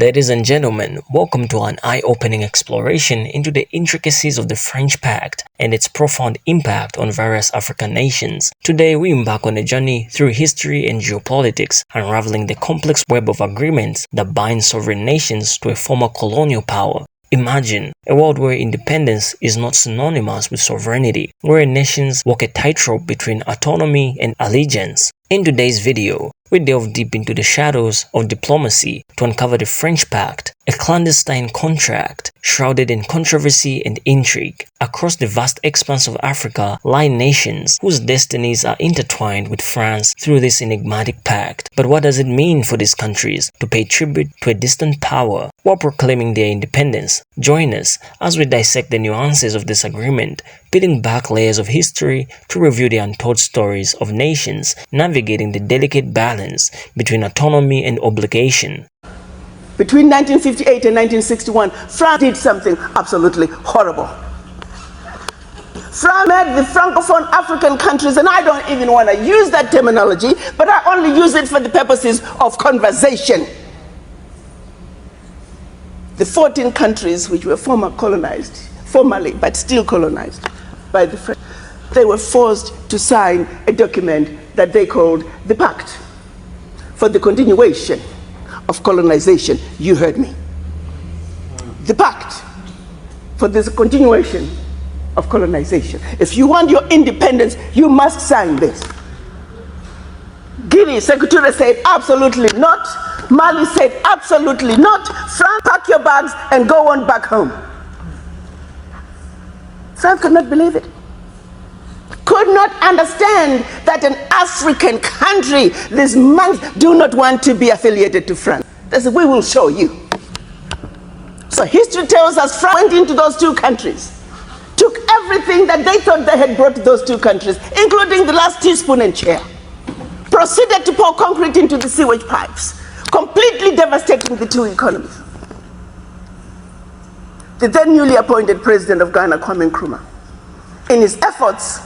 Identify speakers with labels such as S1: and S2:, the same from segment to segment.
S1: Ladies and gentlemen, welcome to an eye-opening exploration into the intricacies of the French Pact and its profound impact on various African nations. Today we embark on a journey through history and geopolitics, unraveling the complex web of agreements that bind sovereign nations to a former colonial power. Imagine a world where independence is not synonymous with sovereignty, where nations walk a tightrope between autonomy and allegiance. In today's video, we delve deep into the shadows of diplomacy to uncover the French Pact, a clandestine contract shrouded in controversy and intrigue. Across the vast expanse of Africa lie nations whose destinies are intertwined with France through this enigmatic pact. But what does it mean for these countries to pay tribute to a distant power while proclaiming their independence? Join us as we dissect the nuances of this agreement, peeling back layers of history to review the untold stories of nations navigating the delicate balance between autonomy and obligation.
S2: Between 1958 and 1961, France did something absolutely horrible. France made the Francophone African countries, and I don't even want to use that terminology, but I only use it for the purposes of conversation. The 14 countries which were formally, but still colonized by the French, they were forced to sign a document that they called the Pact for the continuation of colonization. You heard me. The Pact for this continuation of colonization. If you want your independence, you must sign this. Guinea, Secretary said absolutely not. Mali said absolutely not. France, pack your bags and go on back home. France could not believe it. Could not understand that an African country, these monks do not want to be affiliated to France. They said, we will show you. So history tells us France went into those two countries, took everything that they thought they had brought to those two countries, including the last teaspoon and chair, proceeded to pour concrete into the sewage pipes, completely devastating the two economies. The then newly appointed president of Ghana, Kwame Nkrumah, in his efforts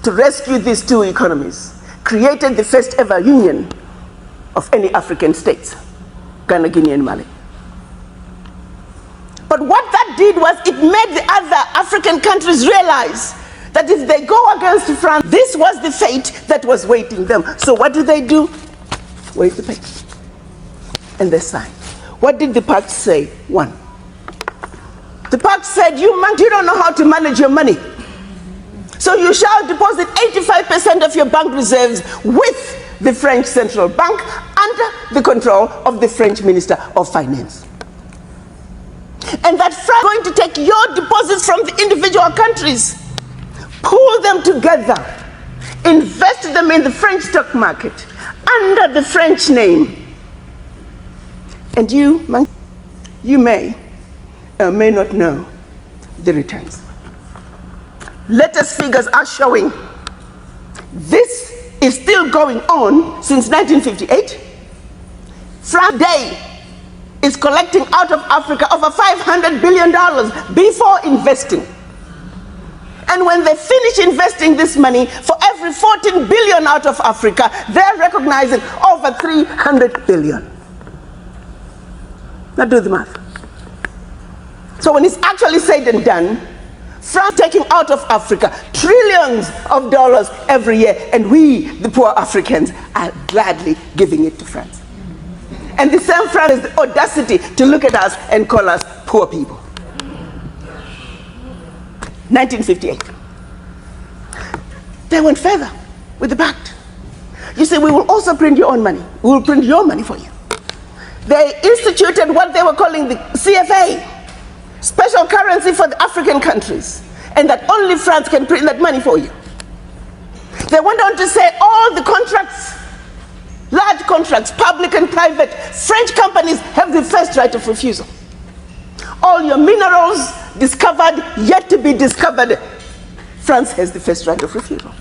S2: to rescue these two economies, created the first ever union of any African states, Ghana, Guinea, and Mali. But what that did was it made the other African countries realize that if they go against France, this was the fate that was waiting them. So what do? Wait the paper. And they signed. What did the pact say? One. The pact said, you don't know how to manage your money. So you shall deposit 85% of your bank reserves with the French Central Bank under the control of the French Minister of Finance. And that France is going to take your deposits from the individual countries, pool them together, invest them in the French stock market under the French name. And you may or may not know the returns. Latest figures are showing this is still going on since 1958. France today is collecting out of Africa over $500 billion before investing. And when they finish investing this money, for every 14 billion out of Africa, they're recognizing over 300 billion. Now do the math. So when it's actually said and done, France taking out of Africa trillions of dollars every year, and we, the poor Africans, are gladly giving it to France. And the same France has the audacity to look at us and call us poor people. 1958. They went further with the pact. You say, we will also print your own money. We will print your money for you. They instituted what they were calling the CFA, special currency for the African countries, and that only France can print that money for you. They went on to say all the contracts, large contracts, public and private, French companies have the first right of refusal. All your minerals discovered, yet to be discovered, France has the first right of refusal.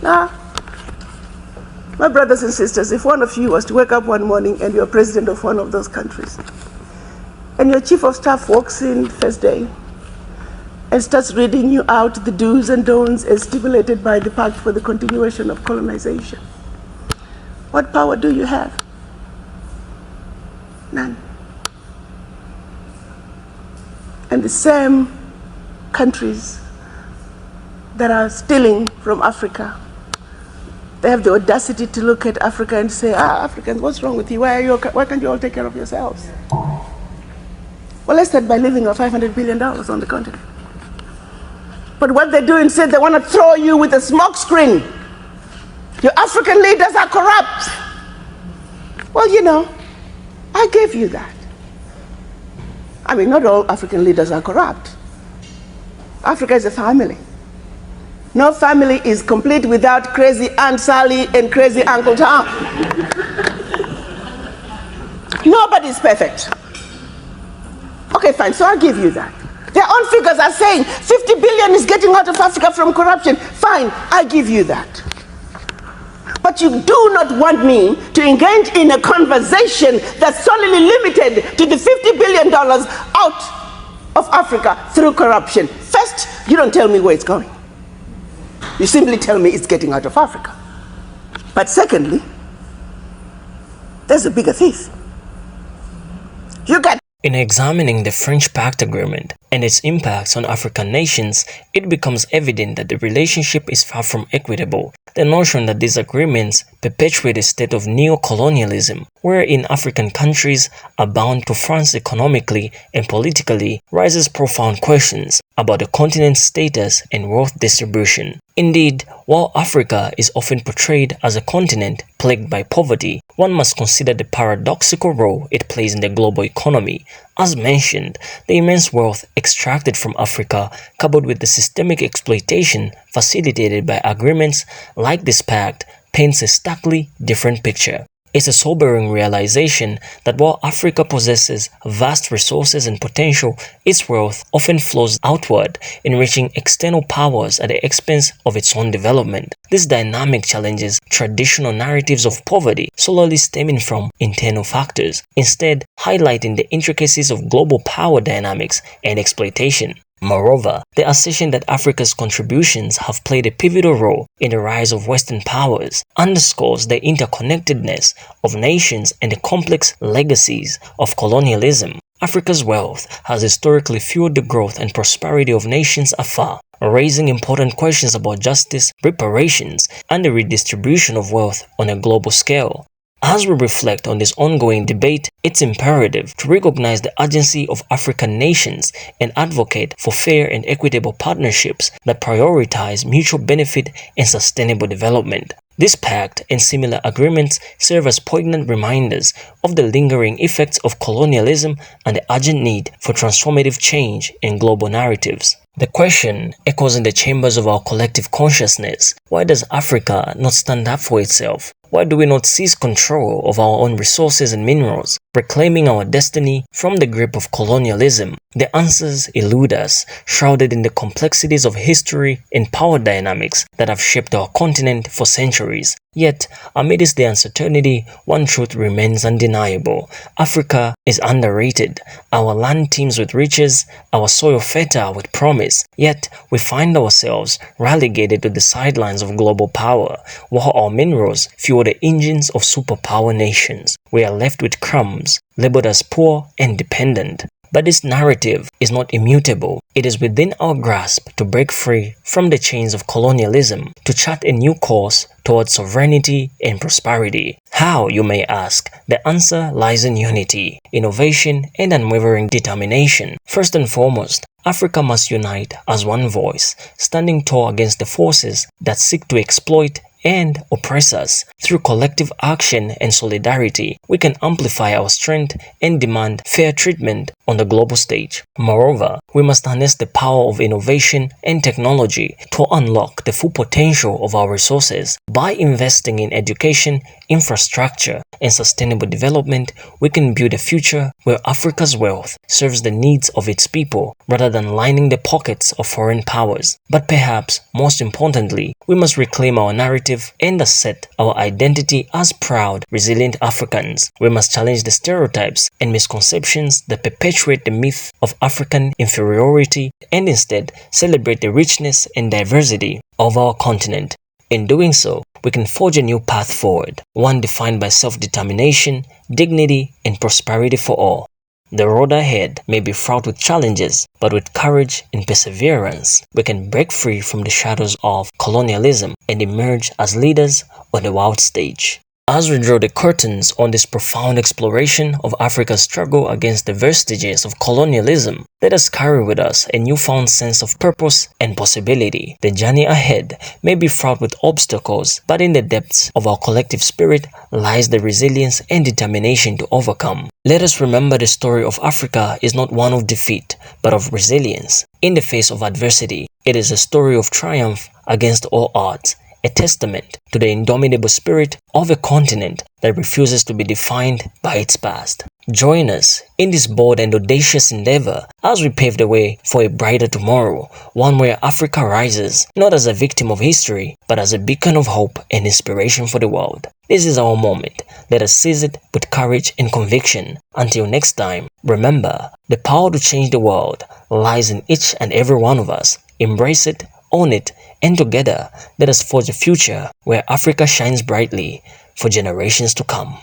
S2: Now, my brothers and sisters, if one of you was to wake up one morning and you're president of one of those countries, and your chief of staff walks in first day and starts reading you out the do's and don'ts as stipulated by the Pact for the Continuation of Colonization, what power do you have? None. And the same countries that are stealing from Africa, they have the audacity to look at Africa and say, Africans, what's wrong with you? Why can't you all take care of yourselves? Well, let's start by leaving our $500 billion on the continent. But what they do instead, they want to throw you with a smoke screen. Your African leaders are corrupt. Well, you know, I gave you that. I mean, not all African leaders are corrupt. Africa is a family. No family is complete without crazy Aunt Sally and crazy Uncle Tom. Nobody's perfect. Okay, fine, so I'll give you that. Their own figures are saying 50 billion is getting out of Africa from corruption. Fine, I give you that. But you do not want me to engage in a conversation that's solely limited to the $50 billion out of Africa through corruption. First, you don't tell me where it's going. You simply tell me it's getting out of Africa. But secondly, there's a bigger thief. You got.
S1: In examining the French Pact Agreement and its impacts on African nations, it becomes evident that the relationship is far from equitable. The notion that these agreements perpetuate a state of neocolonialism, wherein African countries are bound to France economically and politically, raises profound questions about the continent's status and wealth distribution. Indeed, while Africa is often portrayed as a continent plagued by poverty, one must consider the paradoxical role it plays in the global economy. As mentioned, the immense wealth extracted from Africa, coupled with the systemic exploitation facilitated by agreements like this pact, paints a starkly different picture. It's a sobering realization that while Africa possesses vast resources and potential, its wealth often flows outward, enriching external powers at the expense of its own development. This dynamic challenges traditional narratives of poverty solely stemming from internal factors, instead highlighting the intricacies of global power dynamics and exploitation. Moreover, the assertion that Africa's contributions have played a pivotal role in the rise of Western powers underscores the interconnectedness of nations and the complex legacies of colonialism. Africa's wealth has historically fueled the growth and prosperity of nations afar, raising important questions about justice, reparations, and the redistribution of wealth on a global scale. As we reflect on this ongoing debate, it's imperative to recognize the urgency of African nations and advocate for fair and equitable partnerships that prioritize mutual benefit and sustainable development. This pact and similar agreements serve as poignant reminders of the lingering effects of colonialism and the urgent need for transformative change in global narratives. The question echoes in the chambers of our collective consciousness. Why does Africa not stand up for itself? Why do we not seize control of our own resources and minerals, reclaiming our destiny from the grip of colonialism? The answers elude us, shrouded in the complexities of history and power dynamics that have shaped our continent for centuries. Yet, amidst the uncertainty, one truth remains undeniable. Africa is underrated. Our land teems with riches, our soil fertile with promise. Yet, we find ourselves relegated to the sidelines of global power, while our minerals fuel the engines of superpower nations. We are left with crumbs, labeled as poor and dependent. But this narrative is not immutable. It is within our grasp to break free from the chains of colonialism, to chart a new course towards sovereignty and prosperity. How, you may ask? The answer lies in unity, innovation, and unwavering determination. First and foremost, Africa must unite as one voice, standing tall against the forces that seek to exploit and oppress us. Through collective action and solidarity, we can amplify our strength and demand fair treatment on the global stage. Moreover, we must harness the power of innovation and technology to unlock the full potential of our resources. By investing in education, infrastructure, and sustainable development, we can build a future where Africa's wealth serves the needs of its people rather than lining the pockets of foreign powers. But perhaps most importantly, we must reclaim our narrative and assert our identity as proud, resilient Africans. We must challenge the stereotypes and misconceptions that perpetuate the myth of African inferiority and instead celebrate the richness and diversity of our continent. In doing so, we can forge a new path forward, one defined by self-determination, dignity, and prosperity for all. The road ahead may be fraught with challenges, but with courage and perseverance, we can break free from the shadows of colonialism and emerge as leaders on the world stage. As we draw the curtains on this profound exploration of Africa's struggle against the vestiges of colonialism, let us carry with us a newfound sense of purpose and possibility. The journey ahead may be fraught with obstacles, but in the depths of our collective spirit lies the resilience and determination to overcome. Let us remember the story of Africa is not one of defeat, but of resilience. In the face of adversity, it is a story of triumph against all odds, a testament to the indomitable spirit of a continent that refuses to be defined by its past. Join us in this bold and audacious endeavor as we pave the way for a brighter tomorrow, one where Africa rises not as a victim of history, but as a beacon of hope and inspiration for the world. This is our moment. Let us seize it with courage and conviction. Until next time, remember, the power to change the world lies in each and every one of us. Embrace it, own it, and together, let us forge a future where Africa shines brightly for generations to come.